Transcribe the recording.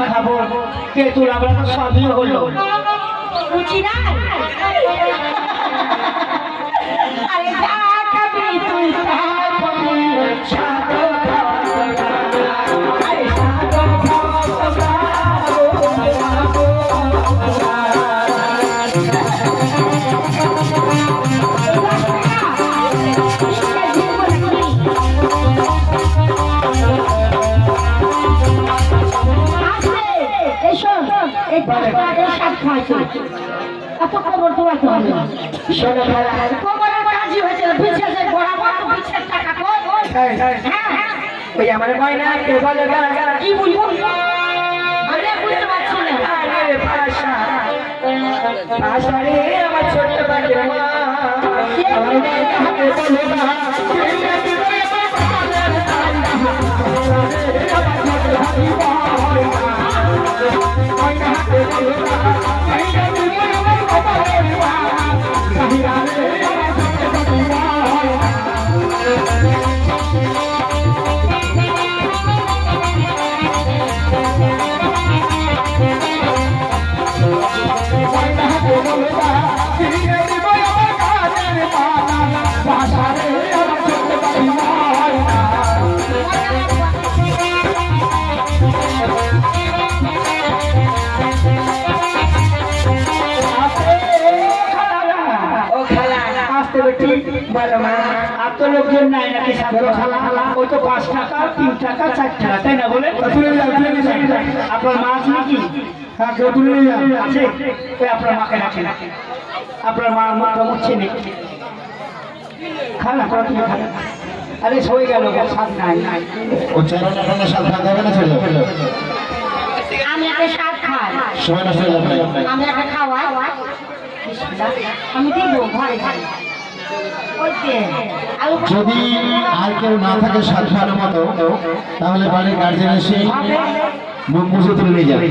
খাবো তেঁতুল আমরা তো সবই হলো রুচি নাই আরে যা খাবি তুই তা খাবি সাদা আমার ময়না কে বলে কি বলবো আমি বুঝতে পারছি না আষাঢ়ে আমার ছোট্ট বাড়ি মা আমার ময়না কে आप तो लोकজন নাই নাকি সাধারণ খালা ওই তো 5 টাকা 3 টাকা 4 টাকা তাই না বলে আপনার মা আছে নাকি হ্যাঁ কেউ তুলে নিয়ে আছে ওই আপনার মাকে রাখেন আপনার মা মাটা মুচ্ছে নেই খালা তোরা তুমি খালা আরে সই গেল স্বাদ নাই ও চারা না স্বাদ খাওয়া যাবে না ছেলে আমি একটা শাক খাই সময় নষ্ট হয়ে যাবে আমি একটা খাওয়াই আমি দিব ঘরে খাই যদি আর কেউ না থাকে স্বাদ খাওয়ানোর মতো তাহলে বাড়ির গার্জেন এসে মুখ মুছে তুলে নিয়ে যাবে